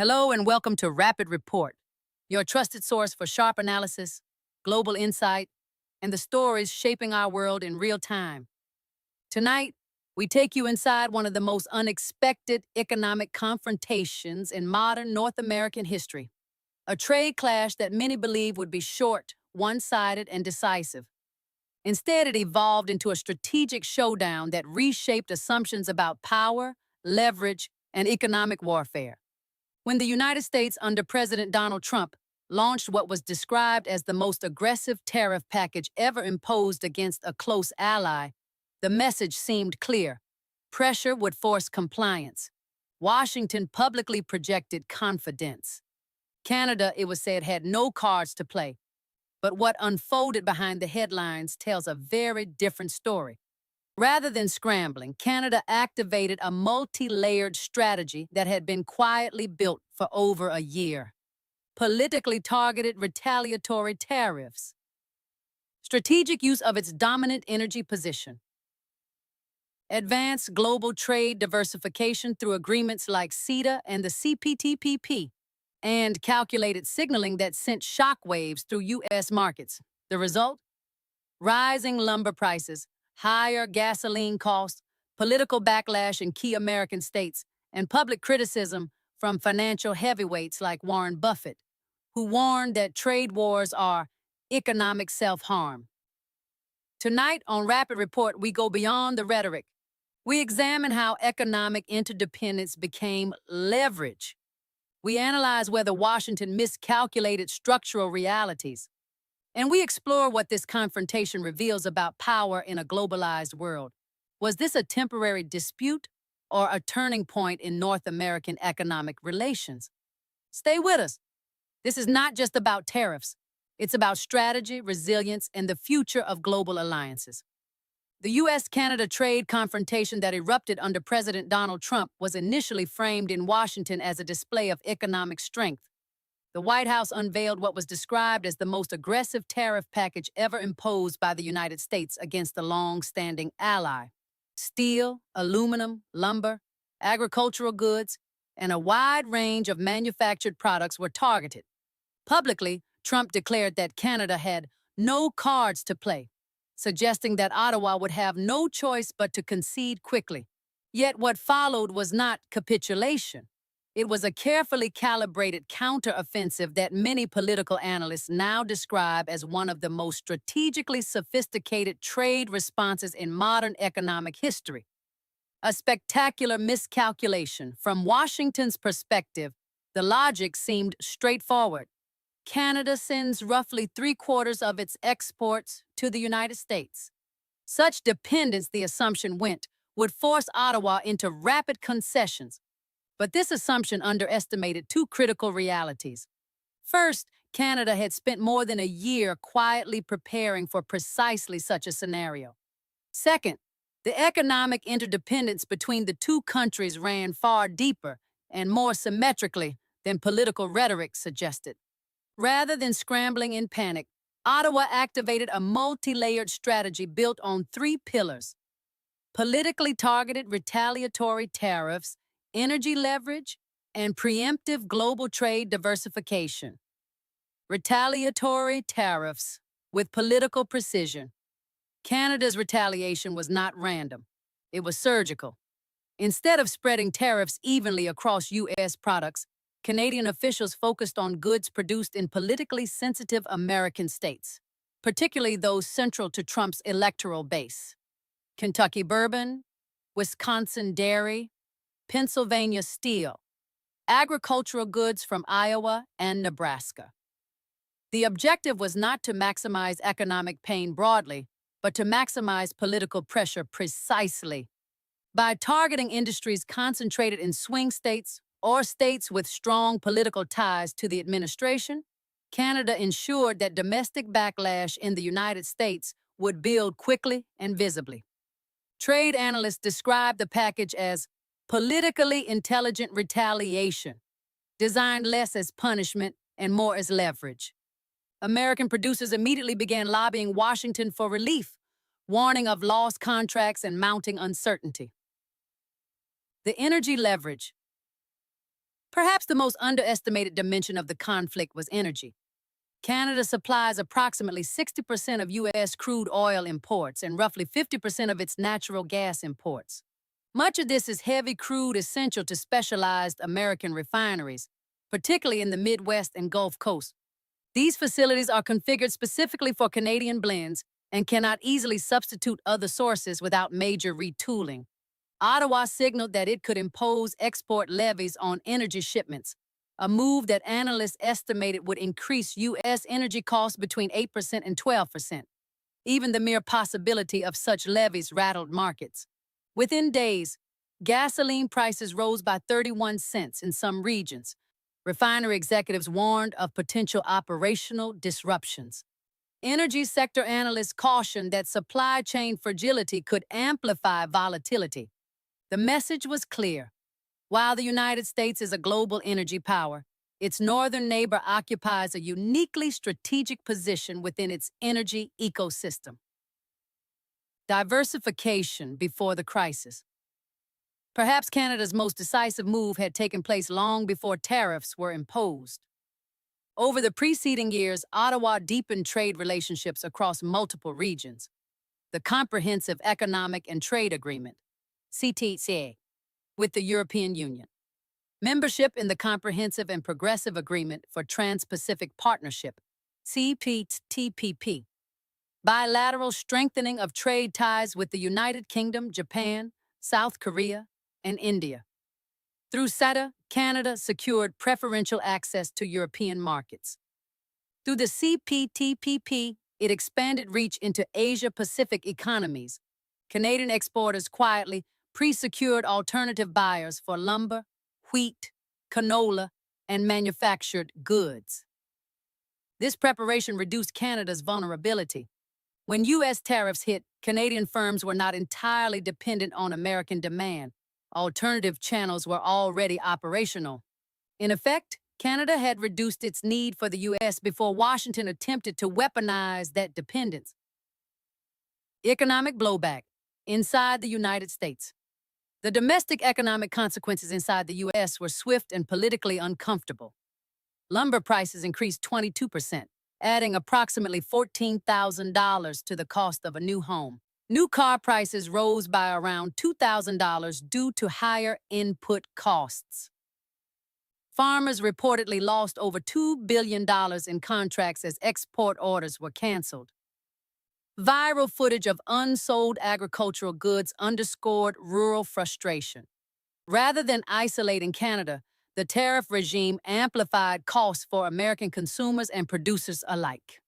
Hello and welcome to Rapid Report, your trusted source for sharp analysis, global insight, and the stories shaping our world in real time. Tonight, we take you inside one of the most unexpected economic confrontations in modern North American history, a trade clash that many believe would be short, one-sided, and decisive. Instead, it evolved into a strategic showdown that reshaped assumptions about power, leverage, and economic warfare. When the United States under President Donald Trump launched what was described as the most aggressive tariff package ever imposed against a close ally, the message seemed clear. Pressure would force compliance. Washington publicly projected confidence. Canada, it was said, had no cards to play. But what unfolded behind the headlines tells a very different story. Rather than scrambling, Canada activated a multi-layered strategy that had been quietly built for over a year. Politically targeted retaliatory tariffs. Strategic use of its dominant energy position. Advanced global trade diversification through agreements like CETA and the CPTPP. And calculated signaling that sent shockwaves through U.S. markets. The result? Rising lumber prices, higher gasoline costs, political backlash in key American states, and public criticism from financial heavyweights like Warren Buffett, who warned that trade wars are economic self-harm. Tonight on Rapid Report, we go beyond the rhetoric. We examine how economic interdependence became leverage. We analyze whether Washington miscalculated structural realities. And we explore what this confrontation reveals about power in a globalized world. Was this a temporary dispute or a turning point in North American economic relations? Stay with us. This is not just about tariffs. It's about strategy, resilience, and the future of global alliances. The U.S.-Canada trade confrontation that erupted under President Donald Trump was initially framed in Washington as a display of economic strength. The White House unveiled what was described as the most aggressive tariff package ever imposed by the United States against a long-standing ally. Steel, aluminum, lumber, agricultural goods, and a wide range of manufactured products were targeted. Publicly, Trump declared that Canada had no cards to play, suggesting that Ottawa would have no choice but to concede quickly. Yet what followed was not capitulation. It was a carefully calibrated counteroffensive that many political analysts now describe as one of the most strategically sophisticated trade responses in modern economic history. A spectacular miscalculation. From Washington's perspective, the logic seemed straightforward. Canada sends roughly 3/4 of its exports to the United States. Such dependence, the assumption went, would force Ottawa into rapid concessions. But this assumption underestimated two critical realities. First, Canada had spent more than a year quietly preparing for precisely such a scenario. Second, the economic interdependence between the two countries ran far deeper and more symmetrically than political rhetoric suggested. Rather than scrambling in panic, Ottawa activated a multi-layered strategy built on three pillars: politically targeted retaliatory tariffs, energy leverage, and preemptive global trade diversification. Retaliatory tariffs with political precision. Canada's retaliation was not random. It was surgical. Instead of spreading tariffs evenly across U.S. products, Canadian officials focused on goods produced in politically sensitive American states, particularly those central to Trump's electoral base. Kentucky bourbon, Wisconsin dairy, Pennsylvania steel, agricultural goods from Iowa and Nebraska. The objective was not to maximize economic pain broadly, but to maximize political pressure precisely. By targeting industries concentrated in swing states or states with strong political ties to the administration, Canada ensured that domestic backlash in the United States would build quickly and visibly. Trade analysts describe the package as politically intelligent retaliation, designed less as punishment and more as leverage. American producers immediately began lobbying Washington for relief, warning of lost contracts and mounting uncertainty. The energy leverage. Perhaps the most underestimated dimension of the conflict was energy. Canada supplies approximately 60% of U.S. crude oil imports and roughly 50% of its natural gas imports. Much of this is heavy crude essential to specialized American refineries, particularly in the Midwest and Gulf Coast. These facilities are configured specifically for Canadian blends and cannot easily substitute other sources without major retooling. Ottawa signaled that it could impose export levies on energy shipments, a move that analysts estimated would increase U.S. energy costs between 8% and 12%. Even the mere possibility of such levies rattled markets. Within days, gasoline prices rose by 31 cents in some regions. Refinery executives warned of potential operational disruptions. Energy sector analysts cautioned that supply chain fragility could amplify volatility. The message was clear. While the United States is a global energy power, its northern neighbor occupies a uniquely strategic position within its energy ecosystem. Diversification before the crisis. Perhaps Canada's most decisive move had taken place long before tariffs were imposed. Over the preceding years, Ottawa deepened trade relationships across multiple regions. The Comprehensive Economic and Trade Agreement, CTCA, with the European Union. Membership in the Comprehensive and Progressive Agreement for Trans-Pacific Partnership, CPTPP. Bilateral strengthening of trade ties with the United Kingdom, Japan, South Korea, and India. Through CETA, Canada secured preferential access to European markets. Through the CPTPP, it expanded reach into Asia-Pacific economies. Canadian exporters quietly pre-secured alternative buyers for lumber, wheat, canola, and manufactured goods. This preparation reduced Canada's vulnerability. When U.S. tariffs hit, Canadian firms were not entirely dependent on American demand. Alternative channels were already operational. In effect, Canada had reduced its need for the U.S. before Washington attempted to weaponize that dependence. Economic blowback inside the United States. The domestic economic consequences inside the U.S. were swift and politically uncomfortable. Lumber prices increased 22%, adding approximately $14,000 to the cost of a new home. New car prices rose by around $2,000 due to higher input costs. Farmers reportedly lost over $2 billion in contracts as export orders were canceled. Viral footage of unsold agricultural goods underscored rural frustration. Rather than isolating Canada, the tariff regime amplified costs for American consumers and producers alike.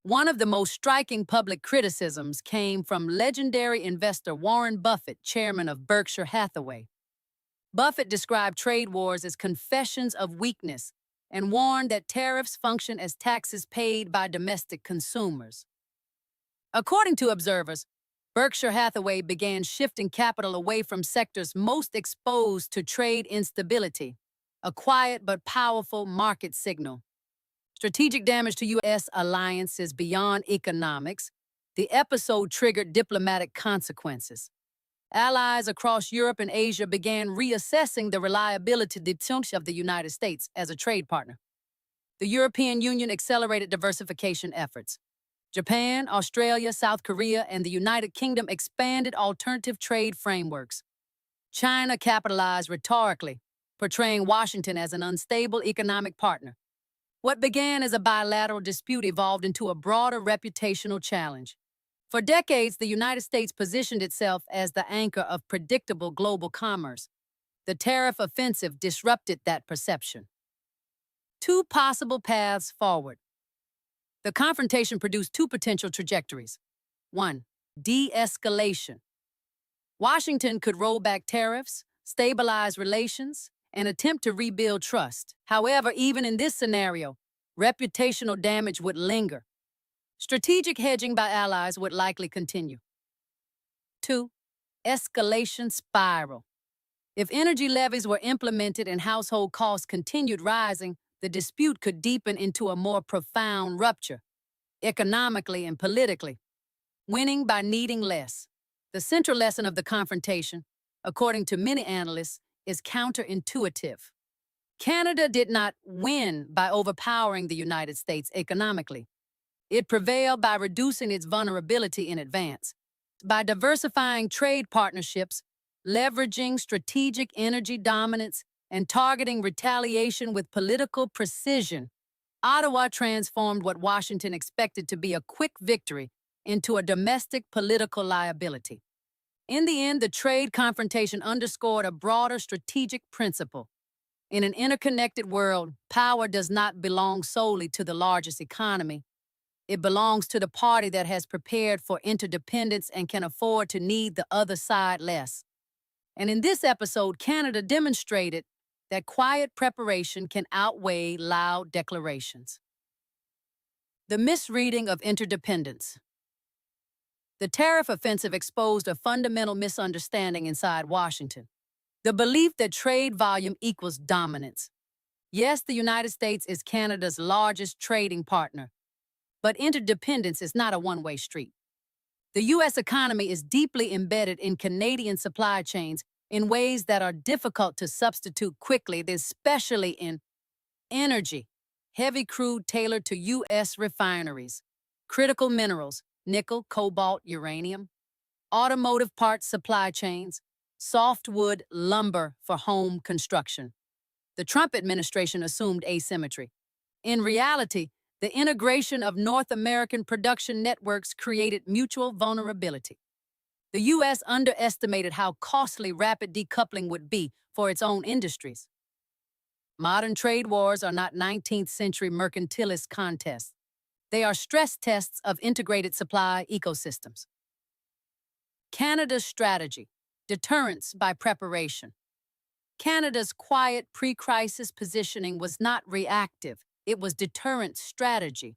One of the most striking public criticisms came from legendary investor Warren Buffett, chairman of Berkshire Hathaway. Buffett described trade wars as confessions of weakness and warned that tariffs function as taxes paid by domestic consumers. According to observers, Berkshire Hathaway began shifting capital away from sectors most exposed to trade instability, a quiet but powerful market signal. Strategic damage to U.S. alliances beyond economics, the episode triggered diplomatic consequences. Allies across Europe and Asia began reassessing the reliability of the United States as a trade partner. The European Union accelerated diversification efforts. Japan, Australia, South Korea, and the United Kingdom expanded alternative trade frameworks. China capitalized rhetorically, portraying Washington as an unstable economic partner. What began as a bilateral dispute evolved into a broader reputational challenge. For decades, the United States positioned itself as the anchor of predictable global commerce. The tariff offensive disrupted that perception. Two possible paths forward. The confrontation produced two potential trajectories. 1. De-escalation. Washington could roll back tariffs, stabilize relations, and attempt to rebuild trust. However, even in this scenario, reputational damage would linger. Strategic hedging by allies would likely continue. 2. Escalation spiral. If energy levies were implemented and household costs continued rising, the dispute could deepen into a more profound rupture, economically and politically, winning by needing less. The central lesson of the confrontation, according to many analysts, is counterintuitive. Canada did not win by overpowering the United States economically. It prevailed by reducing its vulnerability in advance. By diversifying trade partnerships, leveraging strategic energy dominance, and targeting retaliation with political precision, Ottawa transformed what Washington expected to be a quick victory into a domestic political liability. In the end, the trade confrontation underscored a broader strategic principle. In an interconnected world, power does not belong solely to the largest economy. It belongs to the party that has prepared for interdependence and can afford to need the other side less. And in this episode, Canada demonstrated that quiet preparation can outweigh loud declarations. The misreading of interdependence. The tariff offensive exposed a fundamental misunderstanding inside Washington. The belief that trade volume equals dominance. Yes, the United States is Canada's largest trading partner, but interdependence is not a one-way street. The U.S. economy is deeply embedded in Canadian supply chains in ways that are difficult to substitute quickly, especially in energy, heavy crude tailored to U.S. refineries, critical minerals, nickel, cobalt, uranium, automotive parts supply chains, softwood lumber for home construction. The Trump administration assumed asymmetry. In reality, the integration of North American production networks created mutual vulnerability. The U.S. underestimated how costly rapid decoupling would be for its own industries. Modern trade wars are not 19th century mercantilist contests. They are stress tests of integrated supply ecosystems. Canada's strategy: deterrence by preparation. Canada's quiet pre-crisis positioning was not reactive. It was deterrent strategy.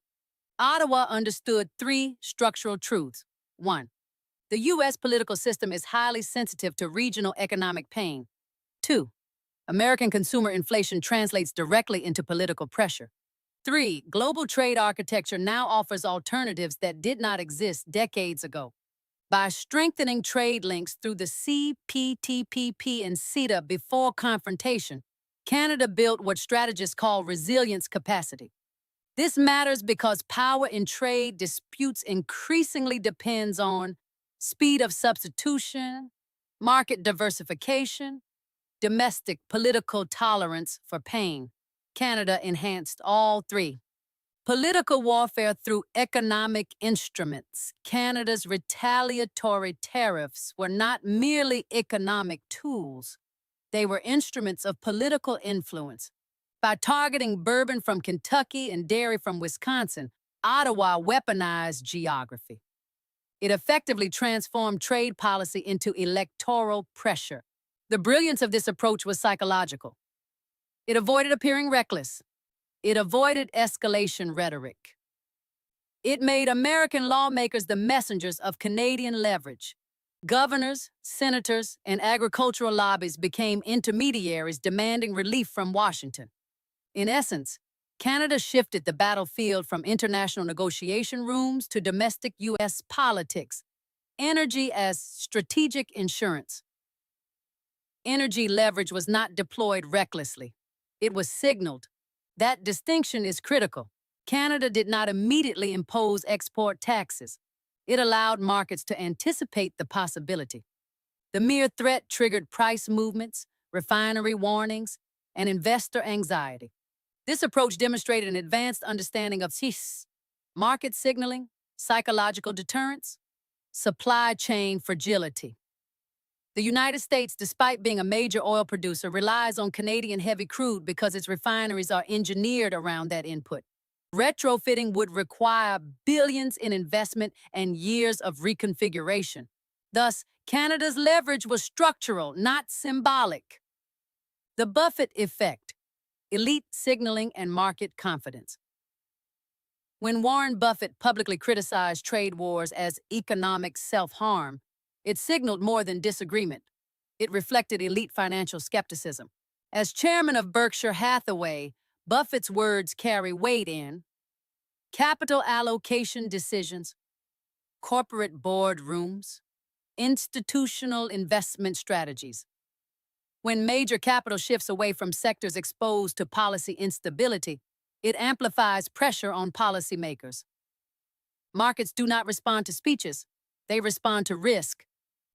Ottawa understood three structural truths. 1. The U.S. political system is highly sensitive to regional economic pain. 2. American consumer inflation translates directly into political pressure. 3. Global trade architecture now offers alternatives that did not exist decades ago. By strengthening trade links through the CPTPP and CETA before confrontation, Canada built what strategists call resilience capacity. This matters because power in trade disputes increasingly depends on speed of substitution, market diversification, domestic political tolerance for pain. Canada enhanced all three. Political warfare through economic instruments. Canada's retaliatory tariffs were not merely economic tools. They were instruments of political influence. By targeting bourbon from Kentucky and dairy from Wisconsin, Ottawa weaponized geography. It effectively transformed trade policy into electoral pressure. The brilliance of this approach was psychological. It avoided appearing reckless. It avoided escalation rhetoric. It made American lawmakers the messengers of Canadian leverage. Governors, senators, and agricultural lobbies became intermediaries demanding relief from Washington. In essence, Canada shifted the battlefield from international negotiation rooms to domestic U.S. politics. Energy as strategic insurance. Energy leverage was not deployed recklessly. It was signaled. That distinction is critical. Canada did not immediately impose export taxes. It allowed markets to anticipate the possibility. The mere threat triggered price movements, refinery warnings, and investor anxiety. This approach demonstrated an advanced understanding of market signaling, psychological deterrence, supply chain fragility. The United States, despite being a major oil producer, relies on Canadian heavy crude because its refineries are engineered around that input. Retrofitting would require billions in investment and years of reconfiguration. Thus, Canada's leverage was structural, not symbolic. The Buffett effect: elite signaling and market confidence. When Warren Buffett publicly criticized trade wars as economic self-harm, it signaled more than disagreement. It reflected elite financial skepticism. As chairman of Berkshire Hathaway, Buffett's words carry weight in capital allocation decisions, corporate boardrooms, institutional investment strategies. When major capital shifts away from sectors exposed to policy instability, it amplifies pressure on policymakers. Markets do not respond to speeches, they respond to risk.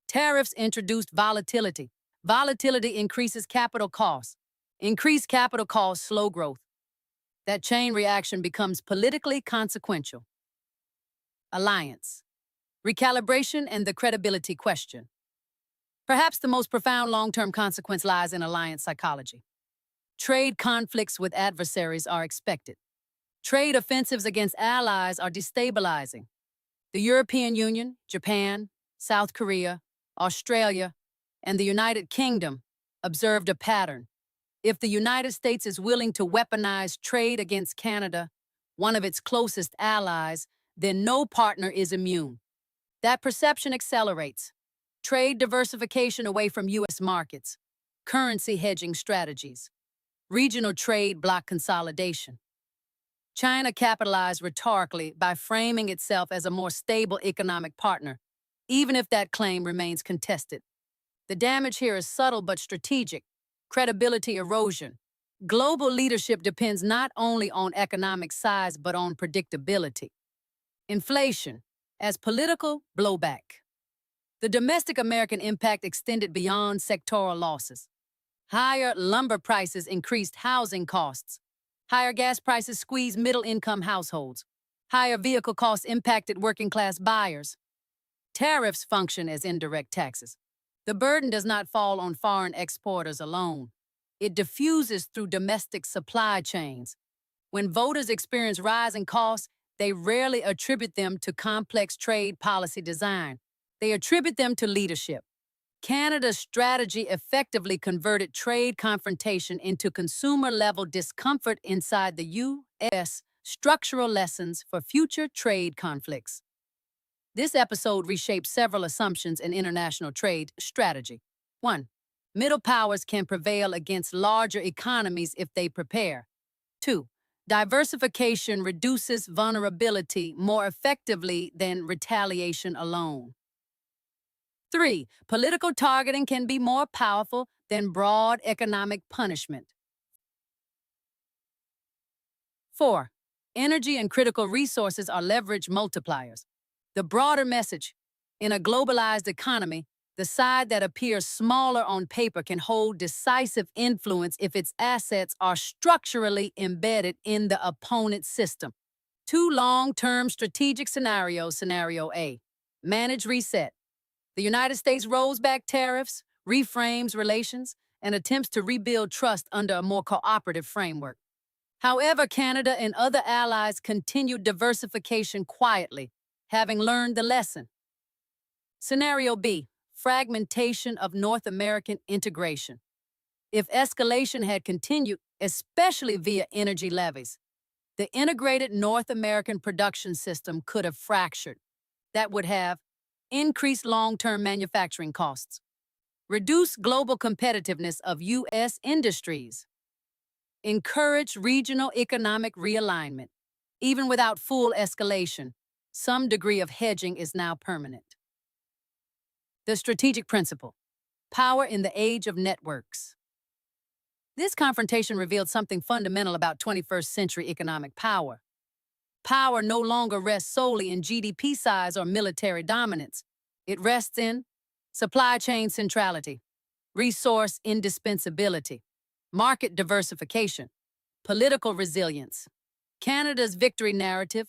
Tariffs introduced volatility. Volatility increases capital costs. Increased capital costs slow growth. That chain reaction becomes politically consequential. Alliance. Recalibration and the credibility question. Perhaps the most profound long-term consequence lies in alliance psychology. Trade conflicts with adversaries are expected. Trade offensives against allies are destabilizing. The European Union, Japan, South Korea, Australia, and the United Kingdom observed a pattern. If the United States is willing to weaponize trade against Canada, one of its closest allies, then no partner is immune. That perception accelerates. Trade diversification away from U.S. markets, currency hedging strategies, regional trade bloc consolidation. China capitalized rhetorically by framing itself as a more stable economic partner, even if that claim remains contested. The damage here is subtle but strategic. Credibility erosion. Global leadership depends not only on economic size but on predictability. Inflation as political blowback. The domestic American impact extended beyond sectoral losses. Higher lumber prices increased housing costs. Higher gas prices squeezed middle-income households. Higher vehicle costs impacted working-class buyers. Tariffs function as indirect taxes. The burden does not fall on foreign exporters alone. It diffuses through domestic supply chains. When voters experience rising costs, they rarely attribute them to complex trade policy design. They attribute them to leadership. Canada's strategy effectively converted trade confrontation into consumer-level discomfort inside the U.S. Structural lessons for future trade conflicts. This episode reshaped several assumptions in international trade strategy. 1. Middle powers can prevail against larger economies if they prepare. 2. Diversification reduces vulnerability more effectively than retaliation alone. 3. Political targeting can be more powerful than broad economic punishment. 4. Energy and critical resources are leverage multipliers. The broader message: in a globalized economy, the side that appears smaller on paper can hold decisive influence if its assets are structurally embedded in the opponent's system. 2 long-term strategic scenarios. Scenario A. Manage reset. The United States rolls back tariffs, reframes relations, and attempts to rebuild trust under a more cooperative framework. However, Canada and other allies continue diversification quietly, having learned the lesson. Scenario B. Fragmentation of North American integration. If escalation had continued, especially via energy levies, the integrated North American production system could have fractured. That would have increased long-term manufacturing costs, reduced global competitiveness of U.S. industries, encouraged regional economic realignment. Even without full escalation, some degree of hedging is now permanent. The strategic principle: power in the age of networks. This confrontation revealed something fundamental about 21st century economic power. Power no longer rests solely in GDP size or military dominance. It rests in supply chain centrality, resource indispensability, market diversification, political resilience. Canada's victory narrative,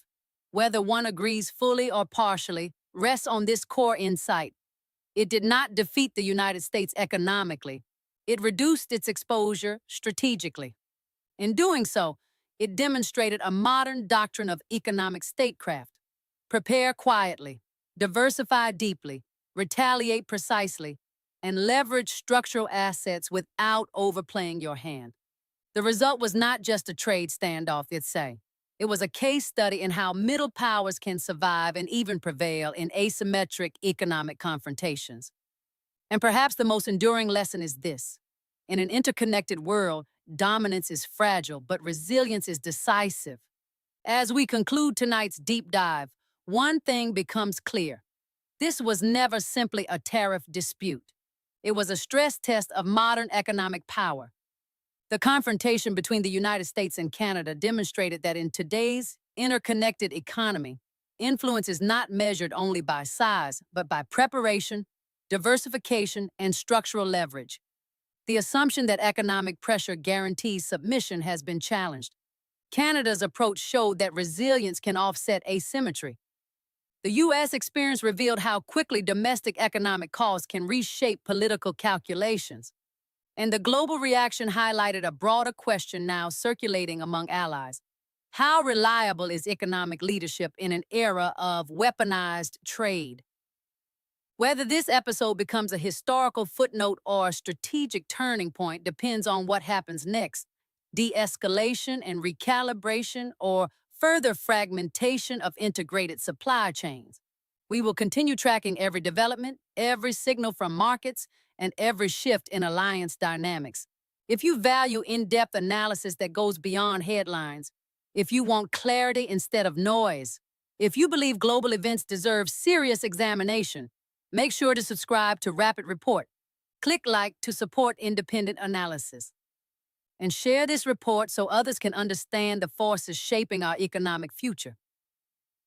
whether one agrees fully or partially, rests on this core insight. It did not defeat the United States economically. It reduced its exposure strategically. In doing so, it demonstrated a modern doctrine of economic statecraft. Prepare quietly, diversify deeply, retaliate precisely, and leverage structural assets without overplaying your hand. The result was not just a trade standoff, it was a case study in how middle powers can survive and even prevail in asymmetric economic confrontations. And perhaps the most enduring lesson is this: in an interconnected world, dominance is fragile, but resilience is decisive. As we conclude tonight's deep dive, one thing becomes clear. This was never simply a tariff dispute. It was a stress test of modern economic power. The confrontation between the United States and Canada demonstrated that in today's interconnected economy, influence is not measured only by size, but by preparation, diversification, and structural leverage. The assumption that economic pressure guarantees submission has been challenged. Canada's approach showed that resilience can offset asymmetry. The U.S. experience revealed how quickly domestic economic costs can reshape political calculations. And the global reaction highlighted a broader question now circulating among allies. How reliable is economic leadership in an era of weaponized trade? Whether this episode becomes a historical footnote or a strategic turning point depends on what happens next. De-escalation and recalibration, or further fragmentation of integrated supply chains. We will continue tracking every development, every signal from markets, and every shift in alliance dynamics. If you value in-depth analysis that goes beyond headlines, if you want clarity instead of noise, if you believe global events deserve serious examination, make sure to subscribe to Rapid Report. Click like to support independent analysis. And share this report so others can understand the forces shaping our economic future.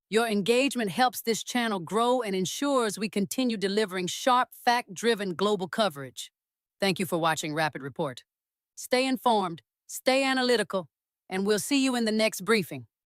Your engagement helps this channel grow and ensures we continue delivering sharp, fact-driven global coverage. Thank you for watching Rapid Report. Stay informed, stay analytical, and we'll see you in the next briefing.